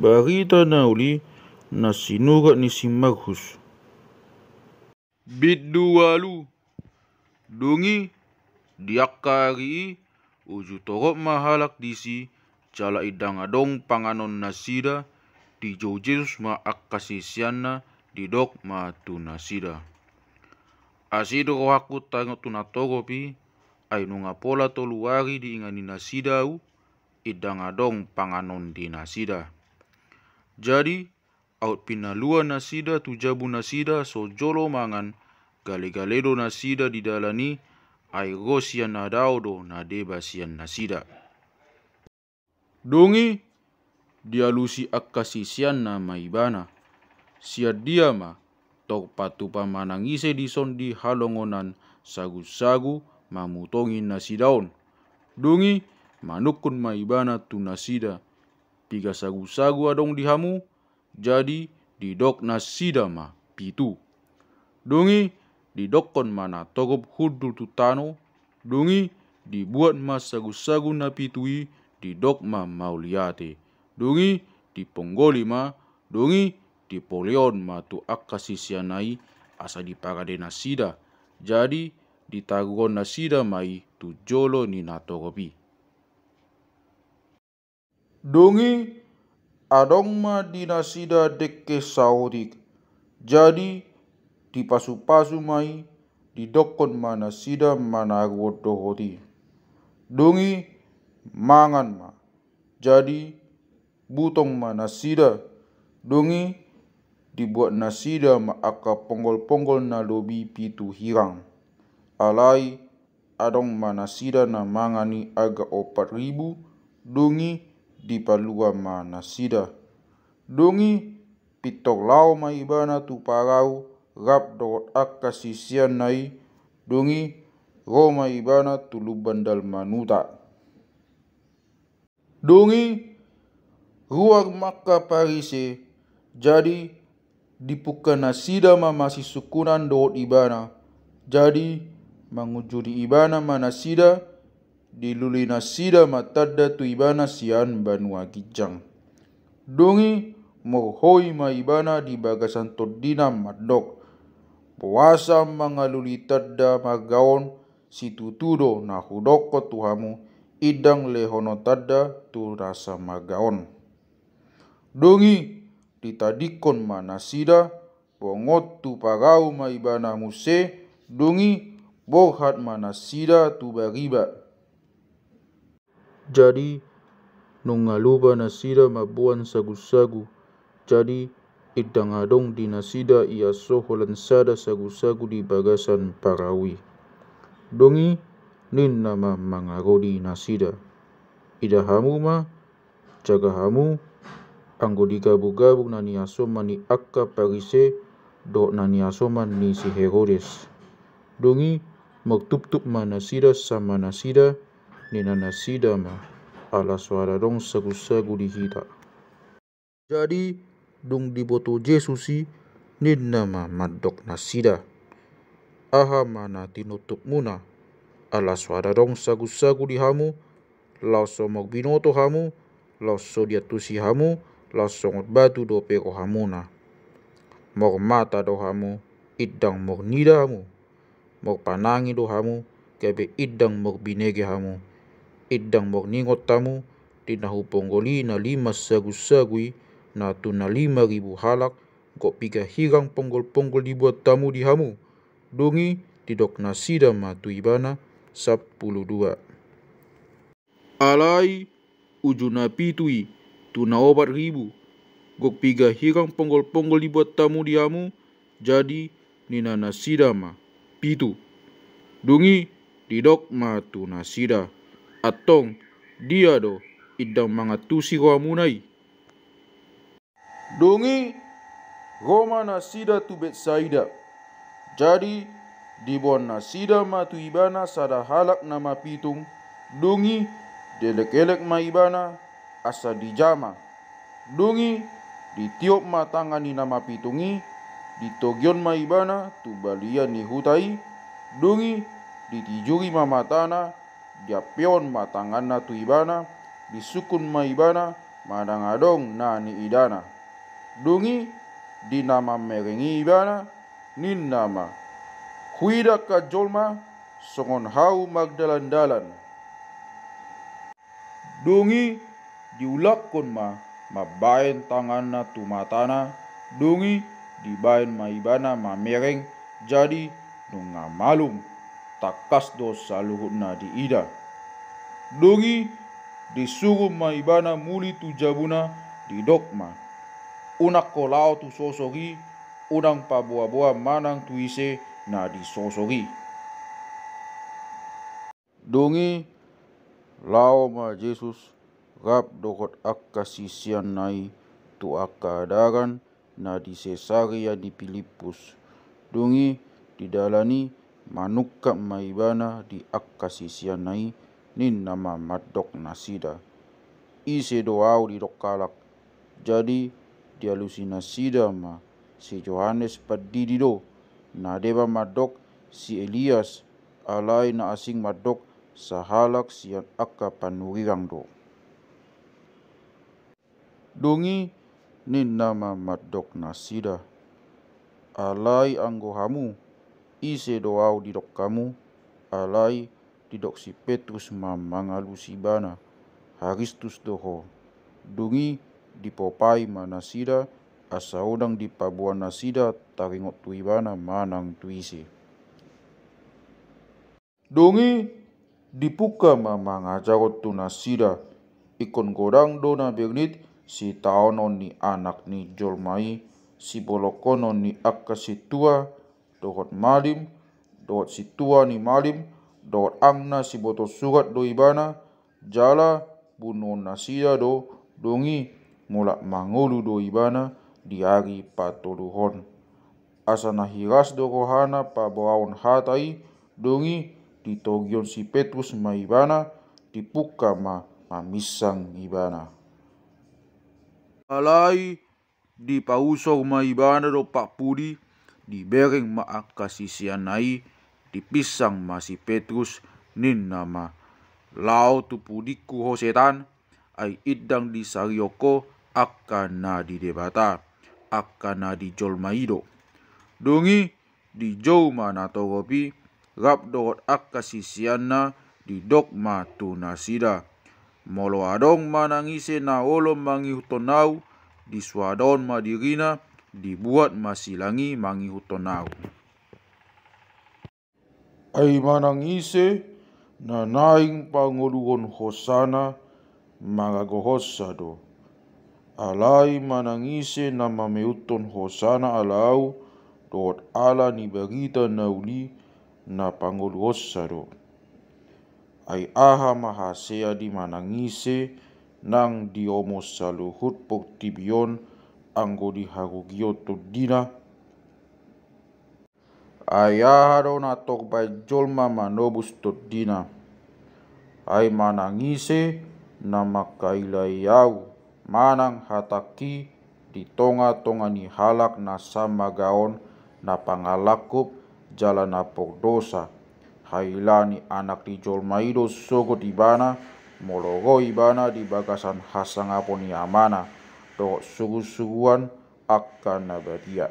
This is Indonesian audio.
Barita nauli na sinurat ni si Markus. Bidduwalu dungi diakari uju torop mahalak disi cala idang adong panganon nasida di Jesus ma akasisianna di dok ma tu nasida. Asido aku tango tunatoropi ay nunga pola toluari di ingani nasidau idang adong panganon di nasida. Jadi out pinalua nasida tu jabu nasida so jolo mangan gale-galedo nasida di dalani ay rosian nadaudo na debasian nasida. Dongi dialusi akasisian na maibana. Siad dia ma tok patupa manangise di son di halongonan sagu-sagu mamutongin nasidaon. Dongi manukun maibana tu nasida. Piga sagu-sagu adong di hamu, jadi didok nasida ma pitu. Dongi didokon mana togop hudul tutano, dongi dibuat mas sagu-sagu na pitui didok ma mauliate. Dongi diponggoli ma, dongi dipoleon ma tu akasisianai asa dipagade nasida. Jadi ditaguon nasida mai tu jolo ni natoropi. Dongi adong ma di nasida dekke saudik. Jadi dipasu-pasu mai didokon ma nasida managuot dohoti. Dongi mangan ma. Jadi butong ma nasida. Dongi dibuat nasida ma aka ponggol-ponggol na lobi pitu hirang. Alai adong ma nasida na mangani aga 4.000. Dongi dipalua ma nasida. Dongi pitok lau ma ibana tu parau rap dot akasisian nai. Dongi roma ibana tu lubandal manuta. Dongi ruar maka parise. Jadi dipuka nasida ma masih sukunan dot ibana. Jadi mangujudi ibana ma nasida. Diluli nasida matadda tu ibana sian banua gijang. Dongi mohoi ma ibana di bagasan todina madok. Puasa mangaluli tadda magaon situtudo na hudoko tuhamu idang lehono tadda tu rasa magaon. Dongi ditadikon ma nasida bongot tu parau ma ibana muse. Dongi bohat ma nasida tu bariba. Jadi nungaluba nasida mabuan sagu-sagu. Jadi idang adong di nasida ia soholan sada sagu-sagu di bagasan parawi. Dongi nin nama mangarodi nasida. Ida hamu ma jaga hamu anggo digabu-gabu nani asoma ni akka parise dok nani asoma ni si Herodes. Dongi magtup-tup ma nasida sama nasida nina nasida ma ala suara dong sagu-sagu di hita. Jadi dong diboto Jesusi nina ma madok nasida. Aha mana tinutup muna ala suara dong sagu-sagu di hamu. Lau somok binoto hamu. Lau sodiatusi hamu. Lau songot batu do peko hamuna. Mok mata do hamu. Idang mok nida hamu. Mok panangi do hamu. Kebe idang mok binege hamu. Idang mok ningot tamu dinahu ponggoli na 5 sagu-sagui na tu na 5.000 halak kok piga hirang ponggol-ponggol dibuat tamu di hamu. Dongi didok nasida ma tu ibana 12. Alai uju na pitui tu na 4.000 gok piga hirang ponggol-ponggol dibuat tamu di hamu. Jadi nina nasida ma pitu. Dongi didok ma tu nasida. Atong dia do idang mangatusi roamunai. Dongi Roma nasida tu Betsaida. Jadi dibuat nasida ma tu ibana sada halak nama pitung. Dongi delek-elek ma ibana asa dijama. Dongi ditiup ma tangani nama pitungi. Ditogion ma ibana tu balian ni hutai. Dongi ditijuri ma matana. Dia pion ma tanganna tu ibana. Disukun ma ibana madangadong na ni idana. Dungi di nama merengi ibana nin nama. Huida ka jolma songon hau magdalan-dalan. Dungi diulakon mabaen tangan na tumatana. Dungi dibaen maibana mamereng jadi nunga malum takas do saluhut na diida. Dungi disuruh maibana muli tu jabuna di dokma. Unak kolao tu sosori udang paboa-boa manang tuise na di sosori. Dungi lao ma Jesus rap dokot akka sisian nai tu akka adaran na di Sesaria di Filipus. Dungi didalani manukka maibana di akka sisian nai nin nama madok nasida. Ise doau di dokalak. Jadi dialusinasida si Yohanes padidido na deba madok si Elias alai na asing madok sahalak sian akka panurirang do. Dungi nin nama madok nasida. Alai anggo hamu ise doau didok kamu alai didok si Petrus mangalusibana Haristus doho. Dungi dipopai manasida asa odang di pabuan nasida taringot tuibana manang tuise. Dungi dipuka mangajarot tu nasida ikon godang dona bernit si taonon ni anak ni jolmai si bolokonon ni akka si tua dohot malim dohot si tua ni malim dohot angna si boto surat do ibana jala bunon nasida do dungi mulak mangolu do ibana di hari patoluhon. Asa nahiras do rohana pabawaon hatai dungi ditogion si Petrus maibana dipuka mamisang ibana. Alai di pausor maibana do Pak Pudi dibereng akka sisian nai dipisang si Petrus nin nama lao tu pudiku ho setan ai idang di sarioko akka na di debata akka na di jolmaido. Dungi di jou mana togopi rap dohot akka sisianna di dokma tu nasida. Molo adong manangise na olo mangihutonau di swadon madirina dibuat masilangi mangihutonau. Ai manangise na naing pangoluhon hosana magagohosado. Alai manangise na mameuton hosana alau dohot ala ni berita nauli na pangoluhosado. Ai aha mahasea di manangise nang diomos saluhut poktibion anggo di harugioto dina. Ai aha do na tokbai jolma manobus tot dina. Ai manangise na makailayau manang hataki di tonga-tonga ni halak na sama gaon na pangalakup jalan na dosa. Hailani anak di jolmaido sogot ibana mologo ibana di bagasan hasangapon ni amana dohot sugu-suguan akka nabadia.